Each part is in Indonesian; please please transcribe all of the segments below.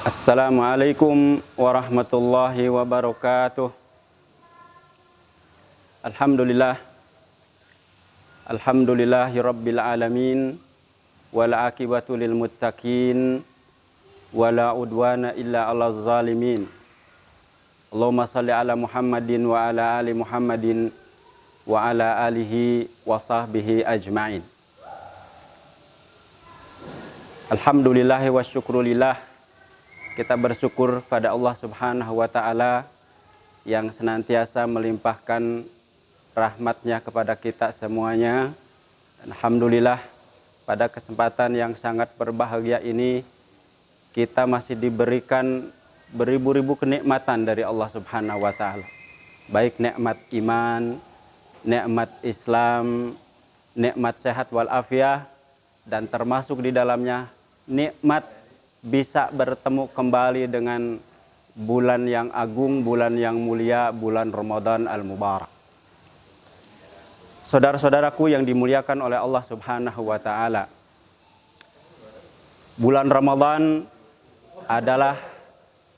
Assalamualaikum warahmatullahi wabarakatuh. Alhamdulillah. Alhamdulillahirabbil alamin wal aqibatu lil muttaqin wala udwana illa 'alal zalimin. Allahumma shalli ala Muhammadin wa ala ali Muhammadin wa ala alihi wa sahbihi ajmain. Alhamdulillah wa syukrulillah. Kita bersyukur pada Allah Subhanahu wa Ta'ala yang senantiasa melimpahkan rahmatnya kepada kita semuanya. Alhamdulillah, pada kesempatan yang sangat berbahagia ini kita masih diberikan beribu-ribu kenikmatan dari Allah Subhanahu wa Ta'ala. Baik nikmat iman, nikmat Islam, nikmat sehat walafiat, dan termasuk di dalamnya nikmat bisa bertemu kembali dengan bulan yang agung, bulan yang mulia, bulan Ramadan al-Mubarak. Saudara-saudaraku yang dimuliakan oleh Allah Subhanahu wa Ta'ala, bulan Ramadan adalah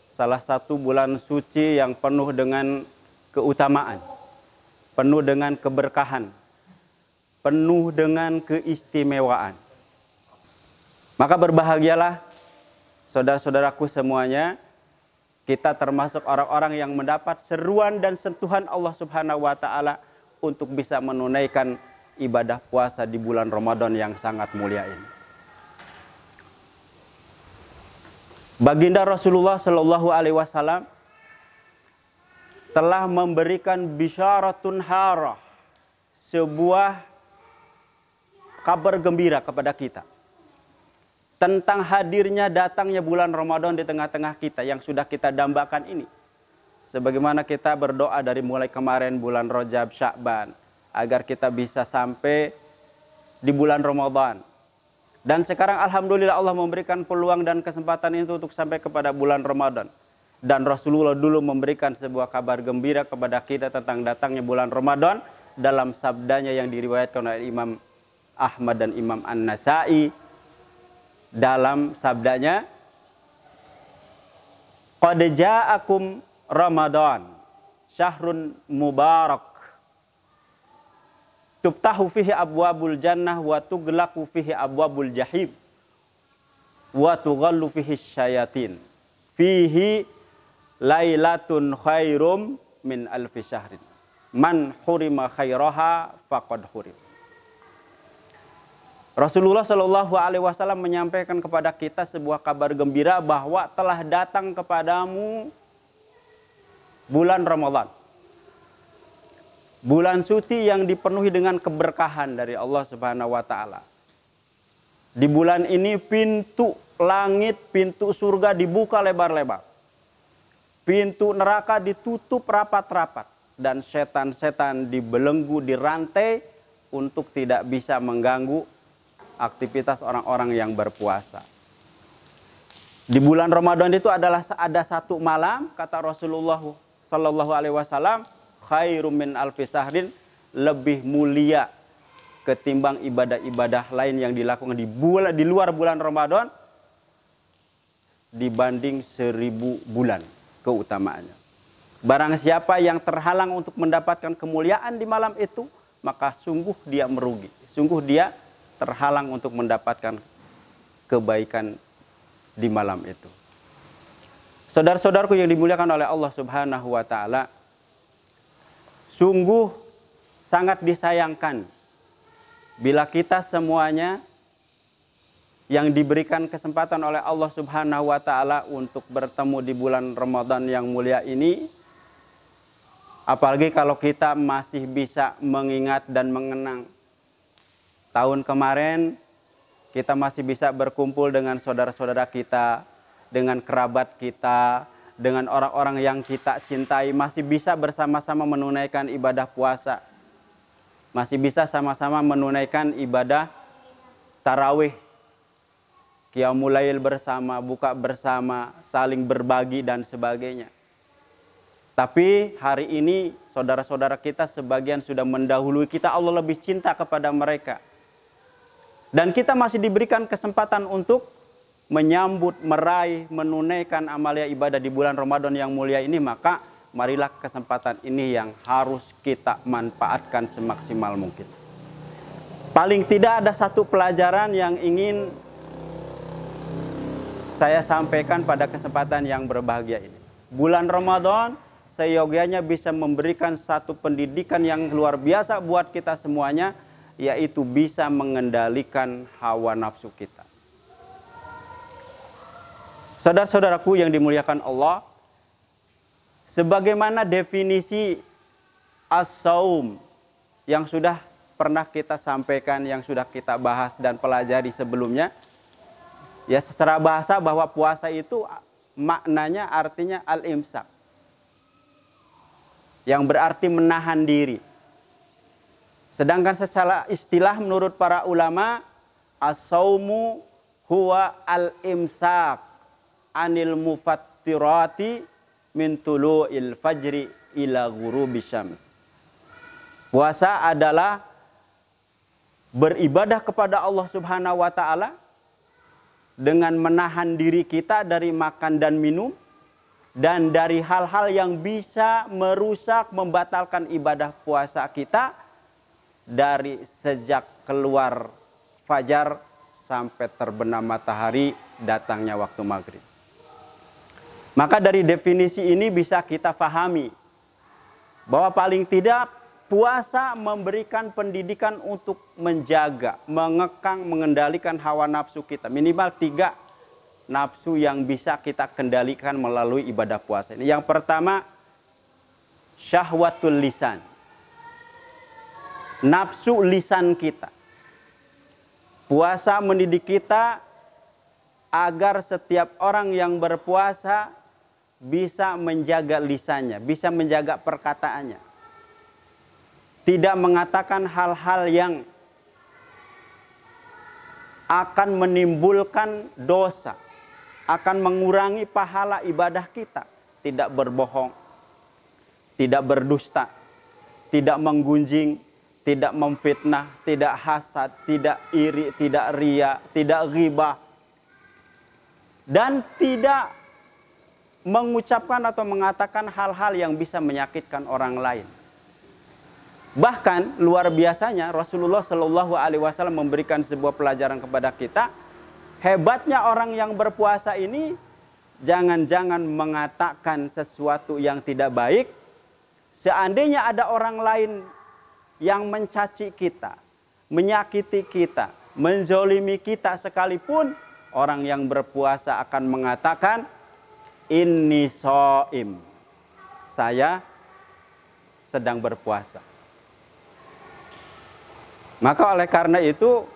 salah satu bulan suci yang penuh dengan keutamaan, penuh dengan keberkahan, penuh dengan keistimewaan. Maka berbahagialah saudara-saudaraku semuanya, kita termasuk orang-orang yang mendapat seruan dan sentuhan Allah Subhanahu wa Ta'ala untuk bisa menunaikan ibadah puasa di bulan Ramadan yang sangat mulia ini. Baginda Rasulullah Shallallahu Alaihi Wasallam telah memberikan bisyaratun harah, sebuah kabar gembira kepada kita tentang hadirnya datangnya bulan Ramadan di tengah-tengah kita yang sudah kita dambakan ini. Sebagaimana kita berdoa dari mulai kemarin bulan Rajab, Sya'ban, agar kita bisa sampai di bulan Ramadan. Dan sekarang alhamdulillah Allah memberikan peluang dan kesempatan itu untuk sampai kepada bulan Ramadan. Dan Rasulullah dulu memberikan sebuah kabar gembira kepada kita tentang datangnya bulan Ramadan dalam sabdanya yang diriwayatkan oleh Imam Ahmad dan Imam An-Nasai. Dalam sabdanya, qad ja'akum Ramadan syahrun mubarak tuftahu fihi abwabul jannah wa tughlaqu fihi abwabul jahim wa tughallu fihi syayatin fihi lailatun khairum min alfi syahrin man hurima khairaha faqad hurim. Rasulullah Shallallahu Alaihi Wasallam menyampaikan kepada kita sebuah kabar gembira bahwa telah datang kepadamu bulan Ramadan, bulan suci yang dipenuhi dengan keberkahan dari Allah Subhanahu Wa Taala. Di bulan ini pintu langit, pintu surga dibuka lebar-lebar, pintu neraka ditutup rapat-rapat, dan setan-setan dibelenggu, dirantai untuk tidak bisa mengganggu aktivitas orang-orang yang berpuasa. Di bulan Ramadan itu ada satu malam, kata Rasulullah Sallallahu Alaihi Wasallam, khairum min alfi syahrin, lebih mulia ketimbang ibadah-ibadah lain yang dilakukan di luar bulan Ramadan dibanding 1000 bulan keutamaannya. Barang siapa yang terhalang untuk mendapatkan kemuliaan di malam itu, maka sungguh dia merugi, sungguh dia terhalang untuk mendapatkan kebaikan di malam itu. Saudara-saudaraku yang dimuliakan oleh Allah Subhanahu wa Ta'ala, sungguh sangat disayangkan bila kita semuanya yang diberikan kesempatan oleh Allah Subhanahu wa Ta'ala untuk bertemu di bulan Ramadan yang mulia ini, apalagi kalau kita masih bisa mengingat dan mengenang tahun kemarin, kita masih bisa berkumpul dengan saudara-saudara kita, dengan kerabat kita, dengan orang-orang yang kita cintai, masih bisa bersama-sama menunaikan ibadah puasa, masih bisa sama-sama menunaikan ibadah tarawih, qiyamul lail bersama, buka bersama, saling berbagi dan sebagainya. Tapi hari ini saudara-saudara kita sebagian sudah mendahului kita, Allah lebih cinta kepada mereka. Dan kita masih diberikan kesempatan untuk menyambut, meraih, menunaikan amalia ibadah di bulan Ramadan yang mulia ini, maka marilah kesempatan ini yang harus kita manfaatkan semaksimal mungkin. Paling tidak ada satu pelajaran yang ingin saya sampaikan pada kesempatan yang berbahagia ini. Bulan Ramadan seyogianya bisa memberikan satu pendidikan yang luar biasa buat kita semuanya, yaitu bisa mengendalikan hawa nafsu kita. Saudara-saudaraku yang dimuliakan Allah, sebagaimana definisi as-saum yang sudah pernah kita sampaikan, yang sudah kita bahas dan pelajari sebelumnya, ya secara bahasa bahwa puasa itu maknanya artinya al-imsak, yang berarti menahan diri. Sedangkan secara istilah menurut para ulama, as-saumu huwa al-imsak anil mufattirati min tulu'il fajri ila ghurubi syams. Puasa adalah beribadah kepada Allah Subhanahu wa taala dengan menahan diri kita dari makan dan minum dan dari hal-hal yang bisa merusak, membatalkan ibadah puasa kita dari sejak keluar fajar sampai terbenam matahari datangnya waktu maghrib. Maka dari definisi ini bisa kita pahami bahwa paling tidak puasa memberikan pendidikan untuk menjaga, mengekang, mengendalikan hawa nafsu kita. Minimal 3 nafsu yang bisa kita kendalikan melalui ibadah puasa ini. Yang pertama, syahwatul lisan. Nafsu lisan kita. Puasa mendidik kita agar setiap orang yang berpuasa bisa menjaga lisannya, bisa menjaga perkataannya. Tidak mengatakan hal-hal yang akan menimbulkan dosa, akan mengurangi pahala ibadah kita. Tidak berbohong, tidak berdusta, tidak menggunjing, tidak memfitnah, tidak hasad, tidak iri, tidak ria, tidak ghibah, dan tidak mengucapkan atau mengatakan hal-hal yang bisa menyakitkan orang lain. Bahkan luar biasanya Rasulullah Shallallahu Alaihi Wasallam memberikan sebuah pelajaran kepada kita. Hebatnya orang yang berpuasa ini jangan-jangan mengatakan sesuatu yang tidak baik. Seandainya ada orang lain yang mencaci kita, menyakiti kita, menzolimi kita sekalipun, orang yang berpuasa akan mengatakan, inni shaim, saya sedang berpuasa. Maka oleh karena itu,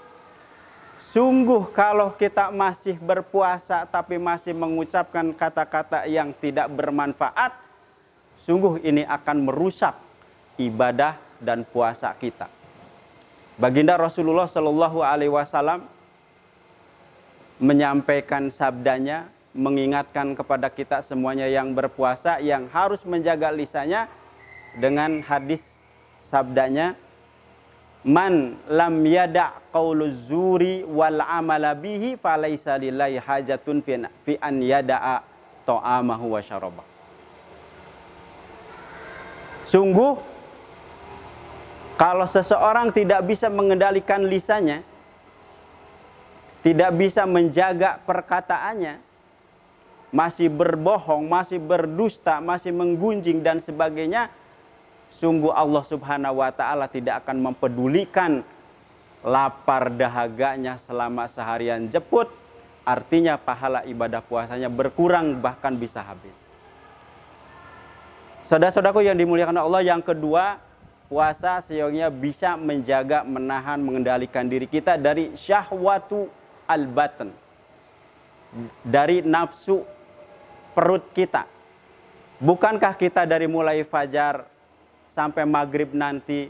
sungguh kalau kita masih berpuasa tapi masih mengucapkan kata-kata yang tidak bermanfaat, sungguh ini akan merusak ibadah dan puasa kita. Baginda Rasulullah Shallallahu Alaihi Wasallam menyampaikan sabdanya, mengingatkan kepada kita semuanya yang berpuasa yang harus menjaga lisannya dengan hadis sabdanya, man lam yada' qauluz zuri wal amala bihi falaisa lillahi hajatun fi an yada'a ta'amahu wa syarabah. Sungguh kalau seseorang tidak bisa mengendalikan lisannya, tidak bisa menjaga perkataannya, masih berbohong, masih berdusta, masih menggunjing dan sebagainya, sungguh Allah Subhanahu wa taala tidak akan mempedulikan lapar dahaganya selama seharian jeput. Artinya pahala ibadah puasanya berkurang, bahkan bisa habis. Saudara-saudaraku yang dimuliakan Allah, yang kedua, puasa seyogianya bisa menjaga, menahan, mengendalikan diri kita dari syahwatu al-batan, dari nafsu perut kita. Bukankah kita dari mulai fajar sampai maghrib nanti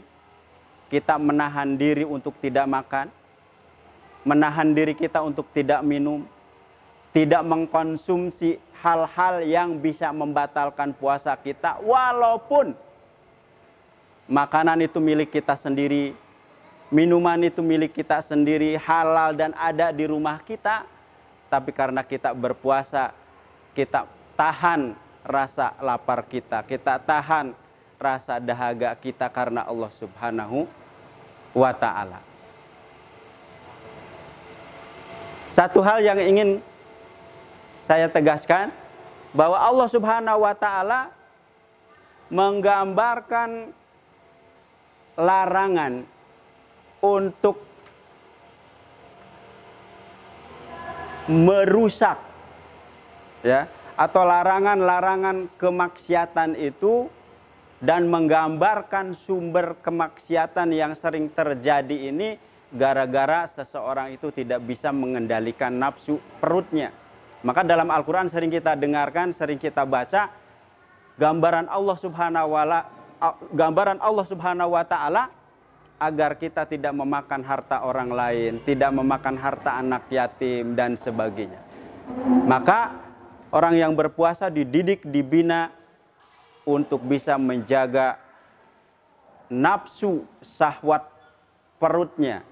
kita menahan diri untuk tidak makan, menahan diri kita untuk tidak minum, tidak mengkonsumsi hal-hal yang bisa membatalkan puasa kita, walaupun makanan itu milik kita sendiri, minuman itu milik kita sendiri, halal dan ada di rumah kita, tapi karena kita berpuasa, kita tahan rasa lapar kita tahan rasa dahaga kita karena Allah Subhanahu wa ta'ala. Satu hal yang ingin saya tegaskan, bahwa Allah Subhanahu wa ta'ala menggambarkan larangan untuk merusak, ya, atau larangan-larangan kemaksiatan itu, dan menggambarkan sumber kemaksiatan yang sering terjadi ini gara-gara seseorang itu tidak bisa mengendalikan nafsu perutnya. Maka dalam Al-Quran sering kita dengarkan, sering kita baca gambaran Allah Subhanahu wa ta'ala agar kita tidak memakan harta orang lain, tidak memakan harta anak yatim dan sebagainya. Maka orang yang berpuasa dididik, dibina untuk bisa menjaga nafsu syahwat perutnya,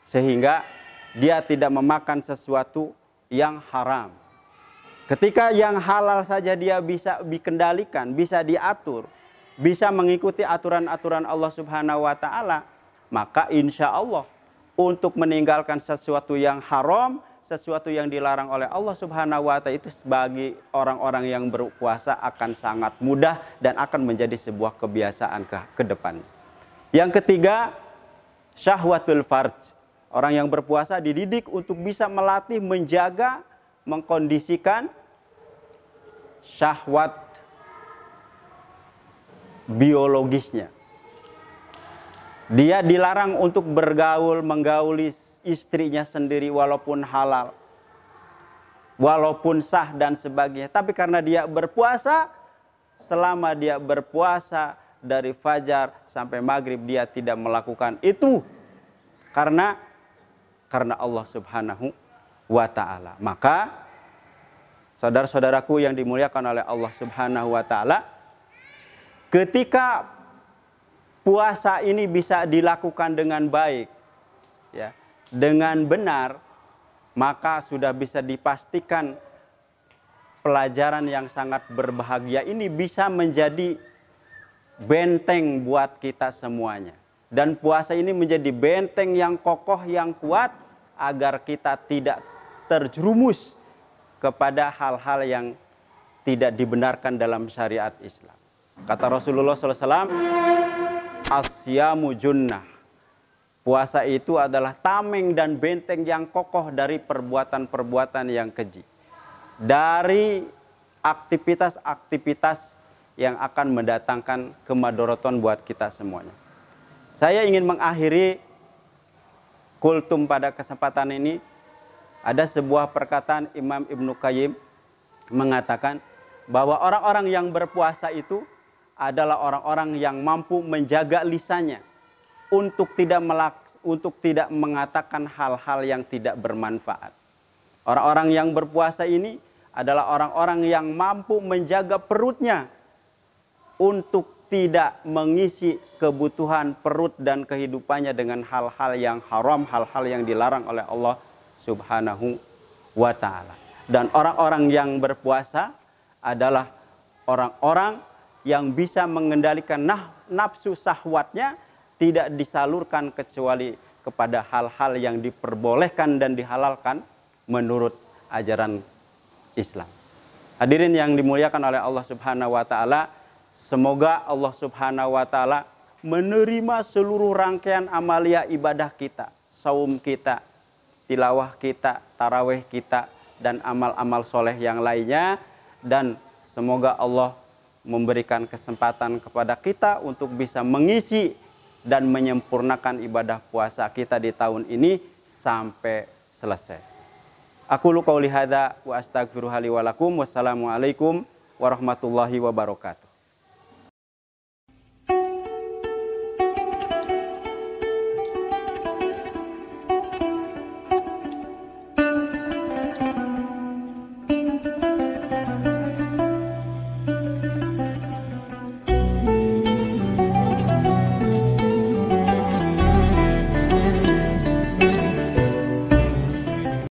sehingga dia tidak memakan sesuatu yang haram. Ketika yang halal saja dia bisa dikendalikan, bisa diatur, bisa mengikuti aturan-aturan Allah Subhanahu wa ta'ala, maka insya Allah untuk meninggalkan sesuatu yang haram, sesuatu yang dilarang oleh Allah Subhanahu wa ta'ala, itu bagi orang-orang yang berpuasa akan sangat mudah dan akan menjadi sebuah kebiasaan ke depan. Yang ketiga, syahwatul farj. Orang yang berpuasa dididik untuk bisa melatih, menjaga, mengkondisikan syahwat biologisnya. Dia dilarang untuk bergaul, menggauli istrinya sendiri walaupun halal, walaupun sah dan sebagainya. Tapi karena dia berpuasa, selama dia berpuasa dari fajar sampai maghrib dia tidak melakukan itu karena Allah Subhanahu wa ta'ala. Maka saudara-saudaraku yang dimuliakan oleh Allah Subhanahu wa ta'ala, ketika puasa ini bisa dilakukan dengan baik, ya, dengan benar, maka sudah bisa dipastikan pelajaran yang sangat berbahagia ini bisa menjadi benteng buat kita semuanya. Dan puasa ini menjadi benteng yang kokoh, yang kuat, agar kita tidak terjerumus kepada hal-hal yang tidak dibenarkan dalam syariat Islam. Kata Rasulullah SAW, asyamu junnah. Puasa itu adalah tameng dan benteng yang kokoh dari perbuatan-perbuatan yang keji, dari aktivitas-aktivitas yang akan mendatangkan kemadorotan buat kita semuanya. Saya ingin mengakhiri kultum pada kesempatan ini. Ada sebuah perkataan Imam Ibnu Qayyim mengatakan bahwa orang-orang yang berpuasa itu adalah orang-orang yang mampu menjaga lisannya untuk tidak mengatakan hal-hal yang tidak bermanfaat. Orang-orang yang berpuasa ini adalah orang-orang yang mampu menjaga perutnya untuk tidak mengisi kebutuhan perut dan kehidupannya dengan hal-hal yang haram, hal-hal yang dilarang oleh Allah Subhanahu wa ta'ala. Dan orang-orang yang berpuasa adalah orang-orang yang bisa mengendalikan nafsu syahwatnya, tidak disalurkan kecuali kepada hal-hal yang diperbolehkan dan dihalalkan menurut ajaran Islam. Hadirin yang dimuliakan oleh Allah Subhanahu wa ta'ala, semoga Allah Subhanahu wa ta'ala menerima seluruh rangkaian amalia ibadah kita, saum kita, tilawah kita, tarawih kita, dan amal-amal soleh yang lainnya. Dan semoga Allah memberikan kesempatan kepada kita untuk bisa mengisi dan menyempurnakan ibadah puasa kita di tahun ini sampai selesai. Aqulu qouli hadza wa astaghfiruha li wa lakum. Wassalamualaikum warahmatullahi wabarakatuh.